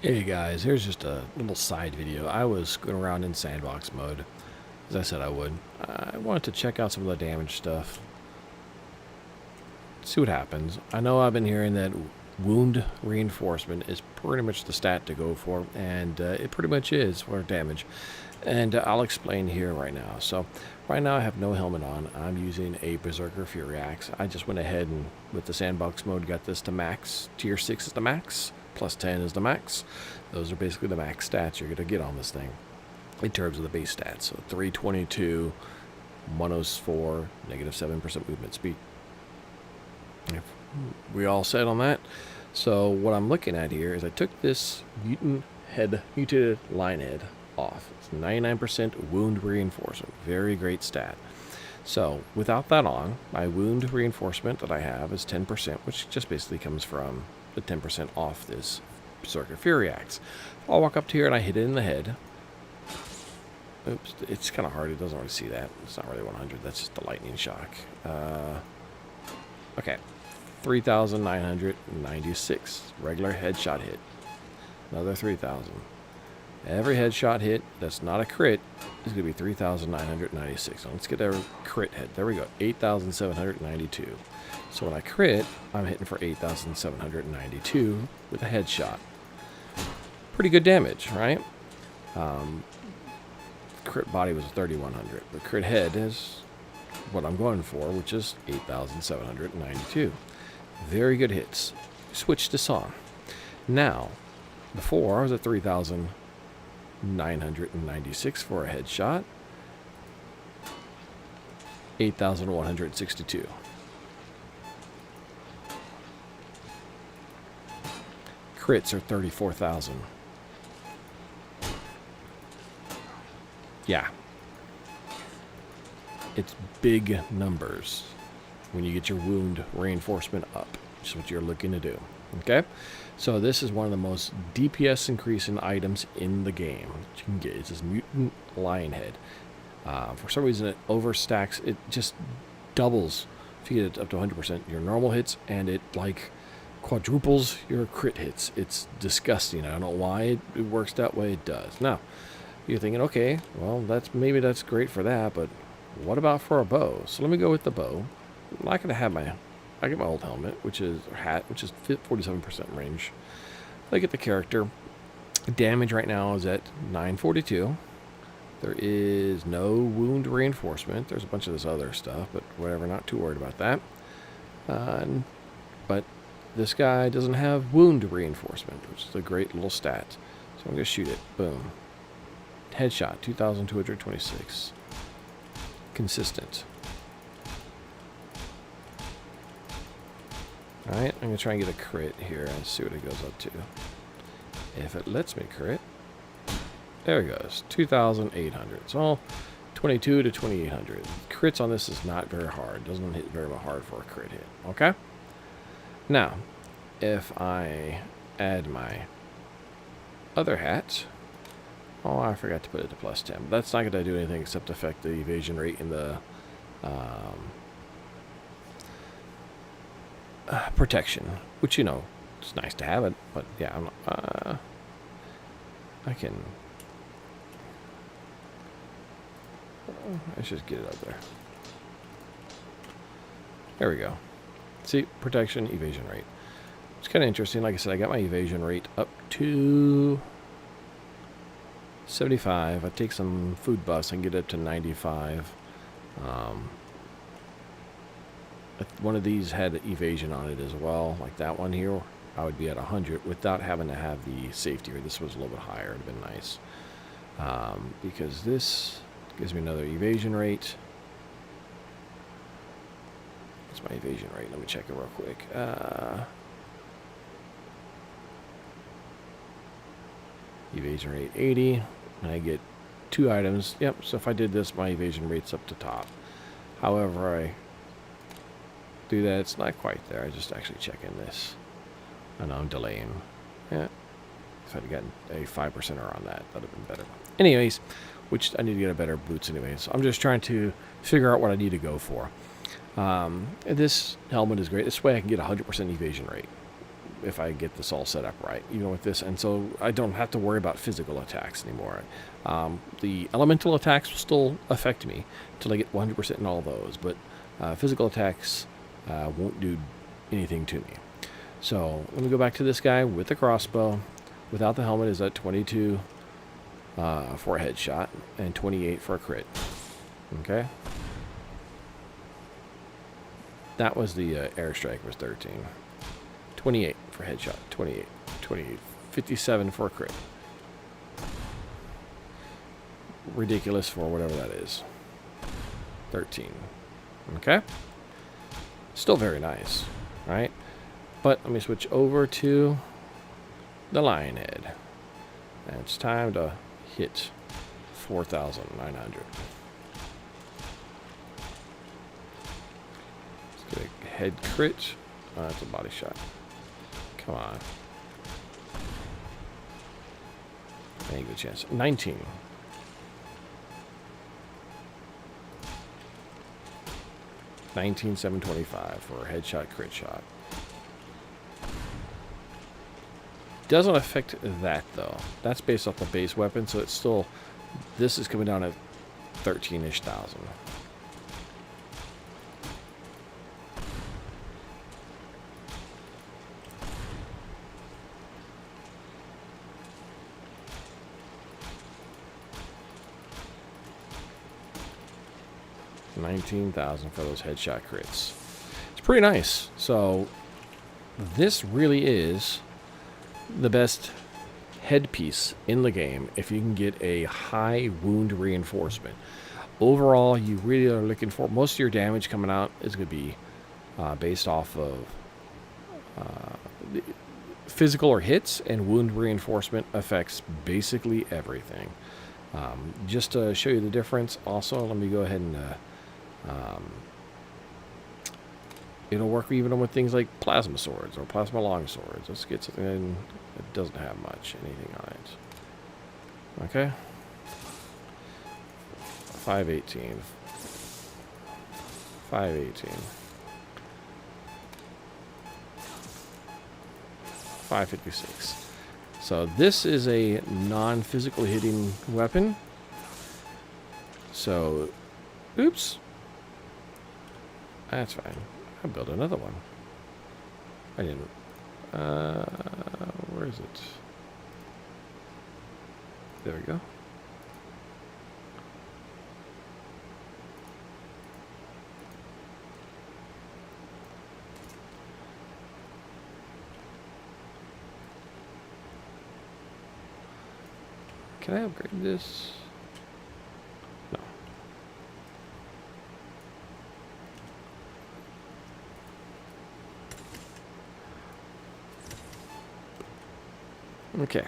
Hey guys, here's just a little side video. I was going around in Sandbox mode, as I said I would. I wanted to check out some of the damage stuff, see what happens. I know I've been hearing that wound reinforcement is pretty much the stat to go for, and it pretty much is for damage. And I'll explain here right now. So, right now I have no helmet on. I'm using a Berserker Fury Axe. I just went ahead and, with the Sandbox mode, got this to max. Tier 6 is the max. Plus 10 is the max. Those are basically the max stats you're going to get on this thing in terms of the base stats. So 322, 104, negative 7% movement speed. If we all set on that. So what I'm looking at here is I took this mutated line head off. It's 99% wound reinforcement. Very great stat. So without that on, my wound reinforcement that I have is 10%, which just basically comes from the 10% off this Berserker Fury Axe. I'll walk up to here and I hit it in the head. Oops, it's kind of hard. It doesn't really see that. It's not really 100. That's just the lightning shock. Okay, 3,996. Regular headshot hit. Another 3,000. Every headshot hit that's not a crit is going to be 3,996. So let's get a crit hit. There we go. 8,792. So when I crit, I'm hitting for 8,792 with a headshot. Pretty good damage, right? Crit body was 3,100. The crit head is what I'm going for, which is 8,792. Very good hits. Switch to song. Now, before I was at 3,996 for a headshot. 8,162. Crits are 34,000. Yeah. It's big numbers when you get your wound reinforcement up, which is what you're looking to do. Okay? So this is one of the most DPS increasing items in the game that you can get. It's this mutant lion head. For some reason it overstacks. It just doubles if you get it up to 100% your normal hits, and it like quadruples your crit hits. It's disgusting. I don't know why it works that way. It does. Now, you're thinking, okay, well, maybe that's great for that, but what about for a bow? So let me go with the bow. I'm not going to have I get my old helmet, which is 47% range. I get the character. Damage right now is at 942. There is no wound reinforcement. There's a bunch of this other stuff, but whatever, not too worried about that. But this guy doesn't have wound reinforcement, which is a great little stat. So I'm going to shoot it. Boom. Headshot, 2,226. Consistent. Alright, I'm going to try and get a crit here and see what it goes up to. If it lets me crit. There it goes. 2,800. So 22 to 2,800. Crits on this is not very hard. Doesn't hit very hard for a crit hit. Okay? Now, if I add my other hat. Oh, I forgot to put it to plus 10. But that's not going to do anything except affect the evasion rate in the protection. Which, you know, it's nice to have it. But, yeah, I should just get it up there. There we go. See, protection, evasion rate. It's kind of interesting. Like I said, I got my evasion rate up to 75. I take some food buffs and get it up to 95. One of these had evasion on it as well, like that one here. I would be at 100 without having to have the safety, or this was a little bit higher. It would have been nice. Because this gives me another evasion rate. What's my evasion rate? Let me check it real quick. Evasion rate 80. I get 2 items. Yep, so if I did this, my evasion rate's up to top. However, I do that, it's not quite there. I just actually check in this. I know I'm delaying. Yeah. If I'd gotten a 5%er on that, that'd have been better. Anyways, which I need to get a better boots anyway. So I'm just trying to figure out what I need to go for. This helmet is great. This way I can get 100% evasion rate. if I get this all set up right, you know, with this. And so I don't have to worry about physical attacks anymore. The elemental attacks will still affect me until I get 100% in all those, but physical attacks won't do anything to me. So let me go back to this guy with the crossbow. Without the helmet is at 22 for a headshot and 28 for a crit. Okay. That was the airstrike was 13. 28 for headshot. 28. 28. 57 for a crit. Ridiculous for whatever that is. 13. Okay. Still very nice. Right? But let me switch over to the lion head. And it's time to hit 4,900. Let's get a head crit. Oh, that's a body shot. Come on. Any good chance. 19. 19,725 for a headshot crit shot. Doesn't affect that though. That's based off the base weapon, so it's still. This is coming down at 13-ish thousand. $19,000 for those headshot crits. It's pretty nice. So this really is the best headpiece in the game if you can get a high wound reinforcement. Overall, you really are looking for most of your damage coming out is going to be based off of physical or hits, and wound reinforcement affects basically everything. Just to show you the difference, also let me go ahead and it'll work even with things like plasma swords or plasma long swords. Let's get something that doesn't have much anything on it. Okay. 518. 518. 556. So this is a non-physical hitting weapon. So, oops. That's fine. I'll build another one. I didn't. Where is it? There we go. Can I upgrade this? No. Okay.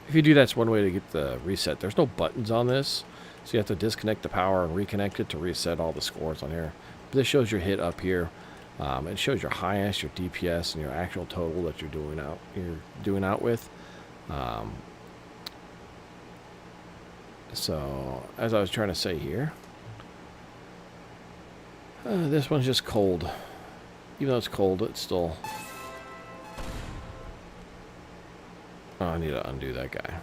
If you do, that's one way to get the reset. There's no buttons on this, so you have to disconnect the power and reconnect it to reset all the scores on here. But this shows your hit up here. It shows your highest, your DPS, and your actual total that you're doing out with. So, as I was trying to say here, this one's just cold. Even though it's cold, it's still... Oh, I need to undo that guy.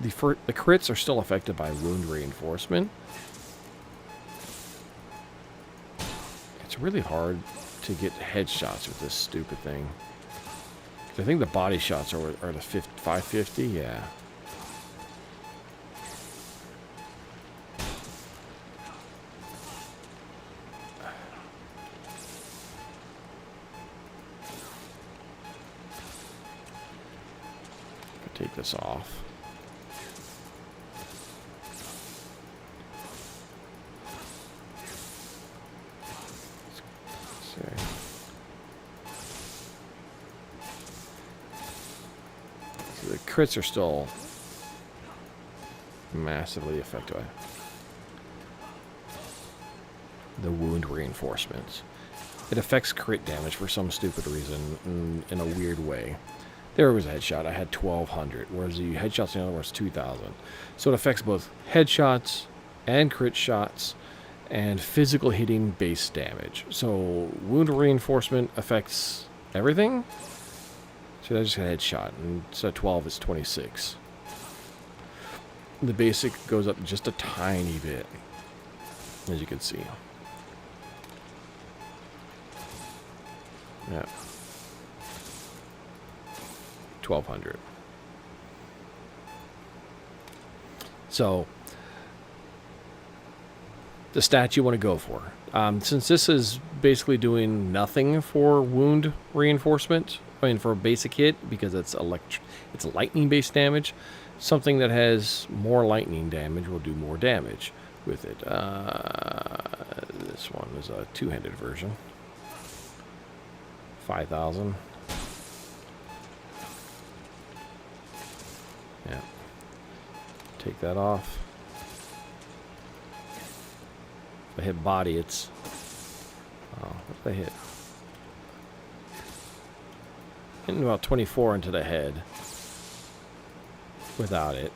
The crits are still affected by wound reinforcement. It's really hard to get headshots with this stupid thing. I think the body shots are the 550, yeah. Take this off. So the crits are still massively affected by the wound reinforcements. It affects crit damage for some stupid reason in a weird way. there was a headshot. I had 1,200, whereas the headshots in the other was 2,000. So it affects both headshots and crit shots and physical hitting base damage. So wound reinforcement affects everything. So I just got a headshot, and instead of 12, it's 26. The basic goes up just a tiny bit, as you can see. Yeah. 1,200. So the stat you want to go for. Since this is basically doing nothing for wound reinforcement, I mean for a basic hit, because it's lightning-based damage, something that has more lightning damage will do more damage with it. This one is a two-handed version. 5,000. Yeah. Take that off. If I hit body, it's... Oh, what did I hit? Hitting about 24 into the head. Without it.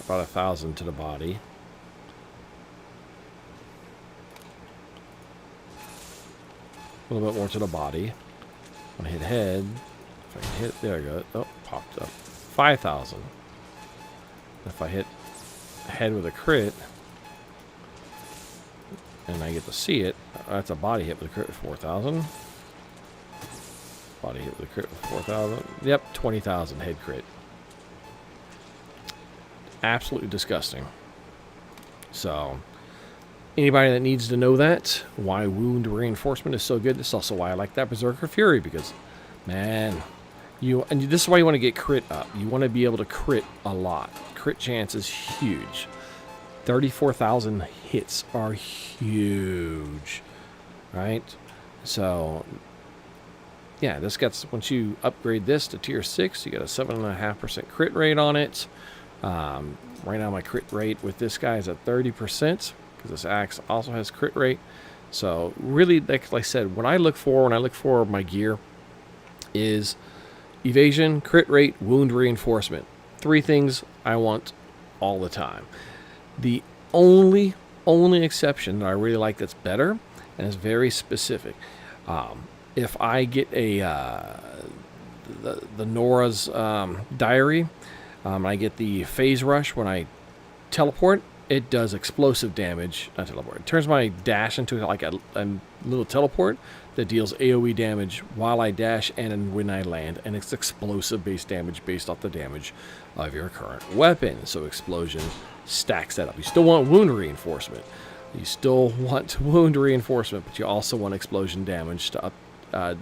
About 1,000 to the body. A little bit more to the body. When I hit head, if I can hit, there we go. Oh, popped up. 5,000. If I hit head with a crit, and I get to see it, that's a body hit with a crit with 4,000. Body hit with a crit with 4,000. Yep, 20,000 head crit. Absolutely disgusting. So, anybody that needs to know that, why wound reinforcement is so good, this is also why I like that Berserker Fury, because, man, and this is why you want to get crit up. You want to be able to crit a lot. Crit chance is huge. 34,000 hits are huge, right? So, yeah, this gets, once you upgrade this to tier 6, you get a 7.5% crit rate on it. Right now my crit rate with this guy is at 30%, because this axe also has crit rate. So really, like I said, when I look for my gear, is evasion, crit rate, wound reinforcement. 3 things I want all the time. The only exception that I really like that's better, and is very specific, if I get a the Nora's diary, I get the phase rush when I teleport. It does explosive damage. Not teleport. It turns my dash into like a little teleport that deals AoE damage while I dash and when I land. And it's explosive based damage based off the damage of your current weapon. So explosion stacks that up. You still want wound reinforcement. You still want wound reinforcement, but you also want explosion damage to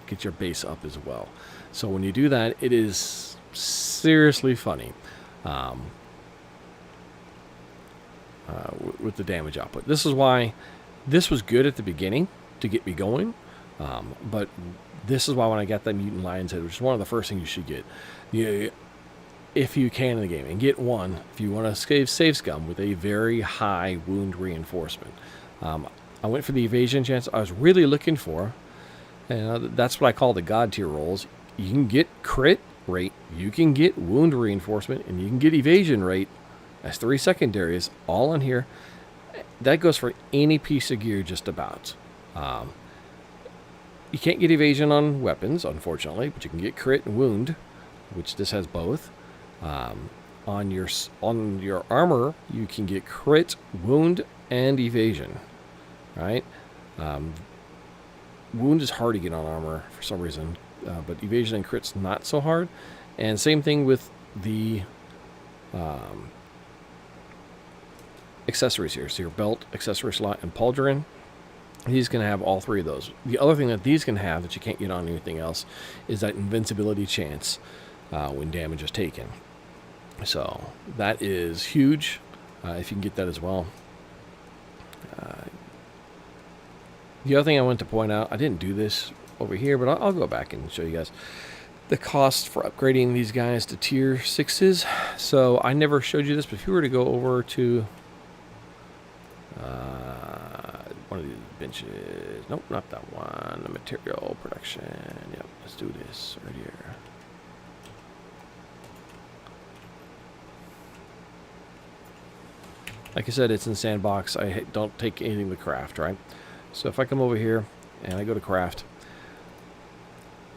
get your base up as well. So when you do that, it is seriously funny. With the damage output. This is why this was good at the beginning to get me going, but this is why when I got that Mutant Lion's Head, which is one of the first things you should get, if you can in the game, and get one if you want to save scum with a very high wound reinforcement. I went for the evasion chance I was really looking for, and that's what I call the god tier rolls. You can get crit rate, you can get wound reinforcement, and you can get evasion rate. That's 3 secondaries, all on here. That goes for any piece of gear, just about. You can't get evasion on weapons, unfortunately, but you can get crit and wound, which this has both. On your armor, you can get crit, wound, and evasion. Right? Wound is hard to get on armor for some reason, but evasion and crit's not so hard. And same thing with the accessories here. So your belt, accessory slot, and pauldron. These can have all 3 of those. The other thing that these can have that you can't get on anything else is that invincibility chance when damage is taken. So that is huge if you can get that as well. The other thing I want to point out, I didn't do this over here, but I'll go back and show you guys the cost for upgrading these guys to tier 6s. So I never showed you this, but if you were to go over to one of these benches, nope, not that one, the material production, yep, let's do this right here. Like I said, it's in Sandbox. I don't take anything with craft, right? So if I come over here and I go to craft,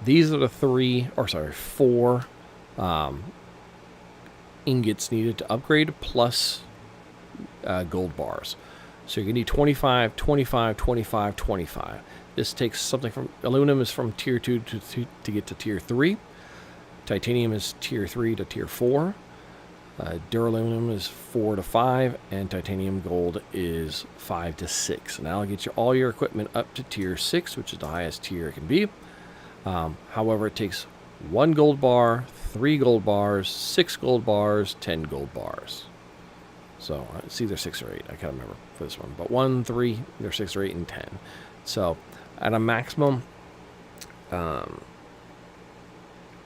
these are the four ingots needed to upgrade plus gold bars. So you're going to need 25, 25, 25, 25. This takes something from... Aluminum is from tier 2 to get to tier 3. Titanium is tier 3 to tier 4. Duraluminum is 4 to 5. And titanium gold is 5 to 6. And that'll get you all your equipment up to tier 6, which is the highest tier it can be. However, it takes 1 gold bar, 3 gold bars, 6 gold bars, 10 gold bars. So it's either 6 or 8. I can't remember for this one. But 1, 3, either 6 or 8, and 10. So at a maximum,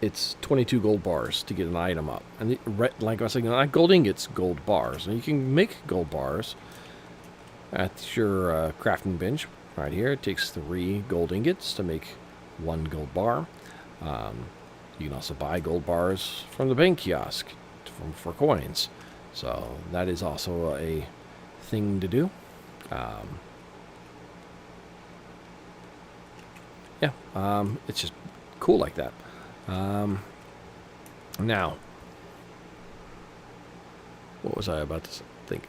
it's 22 gold bars to get an item up. And like I was saying, not gold ingots, gold bars. And you can make gold bars at your crafting bench right here. It takes 3 gold ingots to make 1 gold bar. You can also buy gold bars from the bank kiosk for coins. So that is also a thing to do. It's just cool like that. Now, what was I about to think?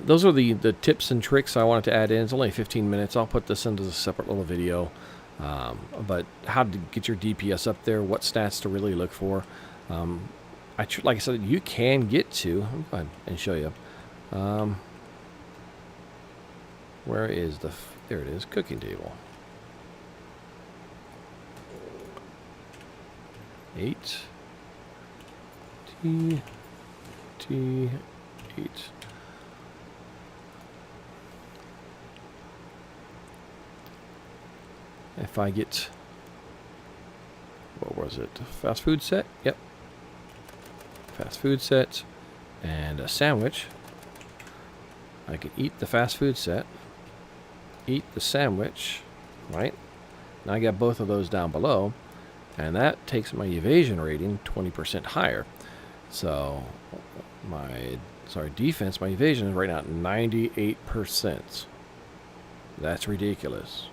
Those are the tips and tricks I wanted to add in. It's only 15 minutes. I'll put this into a separate little video. But how to get your DPS up there, what stats to really look for. Like I said, you can get to... I'll go ahead and show you. Where is the... There it is, cooking table. 8 T 8. If I get, what was it? Fast food set? Yep. Fast food set and a sandwich. I can eat the fast food set, eat the sandwich, right? Now I got both of those down below. And that takes my evasion rating 20% higher. So defense, my evasion is right now at 98%. That's ridiculous.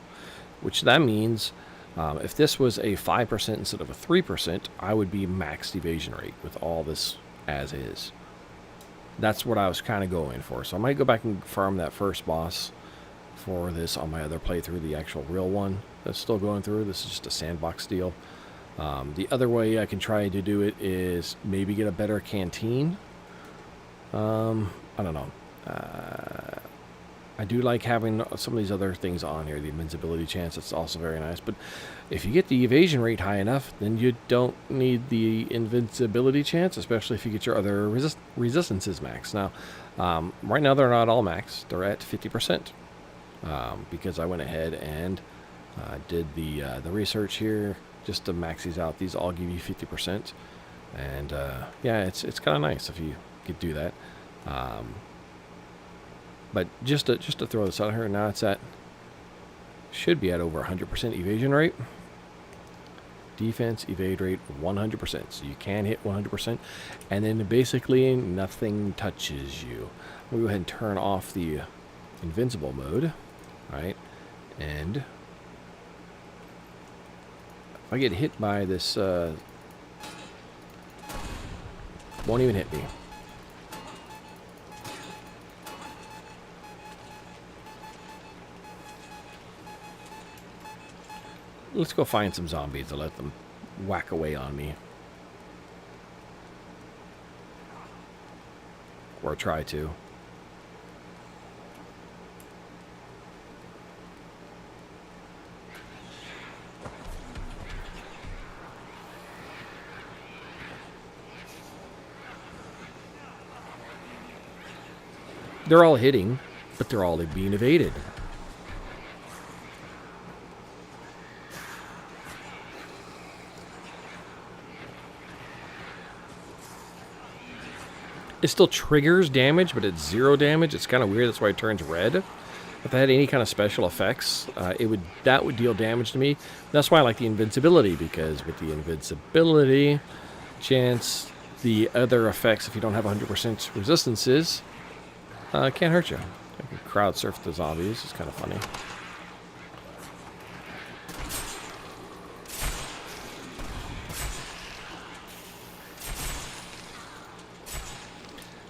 Which that means if this was a 5% instead of a 3%, I would be maxed evasion rate with all this as is. That's what I was kind of going for. So I might go back and farm that first boss for this on my other playthrough, the actual real one that's still going through. This is just a Sandbox deal. The other way I can try to do it is maybe get a better canteen. I don't know. I do like having some of these other things on here. The invincibility chance, it's also very nice. But if you get the evasion rate high enough, then you don't need the invincibility chance, especially if you get your other resistances max. Now, right now they're not all max. They're at 50%. Because I went ahead and did the research here just to max these out. These all give you 50%, and yeah, it's kind of nice if you could do that. But just to throw this out here, now it's should be at over 100% evasion rate. Defense, evade rate, 100%. So you can hit 100%, and then basically nothing touches you. We'll go ahead and turn off the invincible mode, right? And if I get hit by this, won't even hit me. Let's go find some zombies to let them whack away on me. Or try to. They're all hitting, but they're all being evaded. It still triggers damage, but it's 0 damage. It's kind of weird. That's why it turns red. If I had any kind of special effects, that would deal damage to me. That's why I like the invincibility, because with the invincibility chance, the other effects, if you don't have 100% resistances, Can't hurt you. I can crowd surf the zombies. It's kind of funny.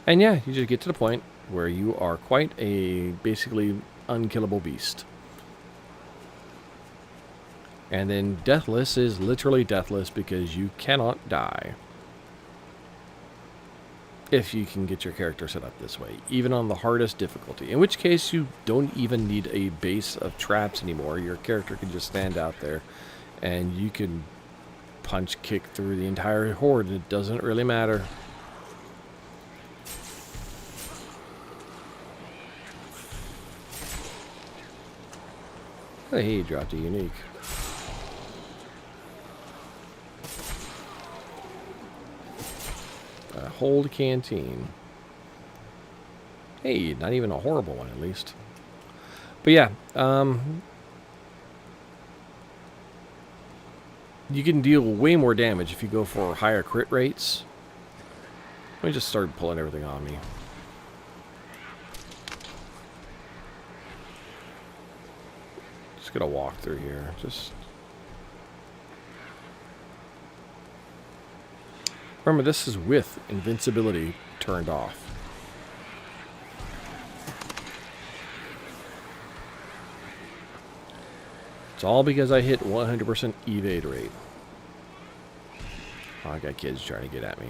And yeah, you just get to the point where you are quite a basically unkillable beast. And then Deathless is literally deathless because you cannot die. If you can get your character set up this way, even on the hardest difficulty. In which case, you don't even need a base of traps anymore. Your character can just stand out there, and you can punch, kick through the entire horde. It doesn't really matter. Hey, he dropped a unique. Hold canteen. Hey, not even a horrible one, at least. But yeah, you can deal way more damage if you go for higher crit rates. Let me just start pulling everything on me. Just gonna walk through here. Just remember, this is with invincibility turned off. It's all because I hit 100% evade rate. Oh, I got kids trying to get at me.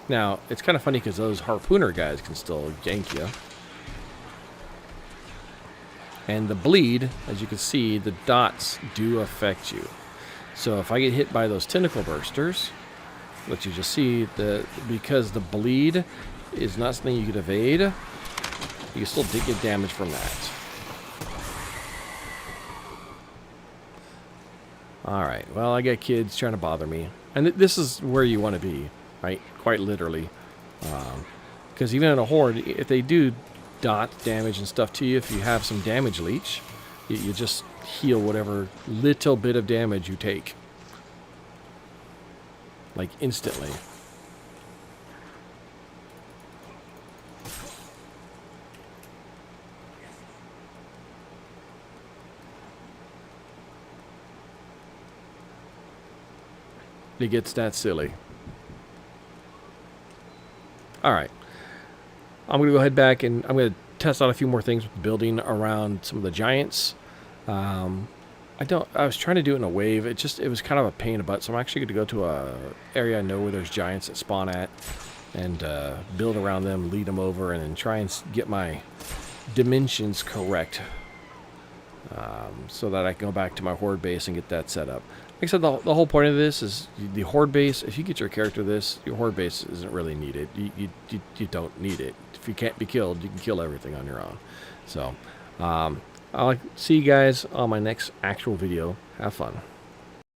Now, it's kind of funny because those harpooner guys can still gank you. And the bleed, as you can see, the dots do affect you. So if I get hit by those tentacle bursters, let you just see, because the bleed is not something you can evade, you can still get damage from that. Alright, well, I got kids trying to bother me. And this is where you want to be, right? Quite literally. Because even in a horde, if they do dot damage and stuff to you, if you have some damage leech, you just heal whatever little bit of damage you take. Like instantly. It gets that silly. Alright. I'm going to go head back and I'm going to test out a few more things with building around some of the giants. I was trying to do it in a wave. It was kind of a pain in the butt. So I'm actually going to go to a area I know where there's giants that spawn at and build around them, lead them over, and then try and get my dimensions correct so that I can go back to my horde base and get that set up. Like I said, the whole point of this is the horde base. If you get your character this, your horde base isn't really needed. You don't need it. If you can't be killed, you can kill everything on your own. So, I'll see you guys on my next actual video. Have fun.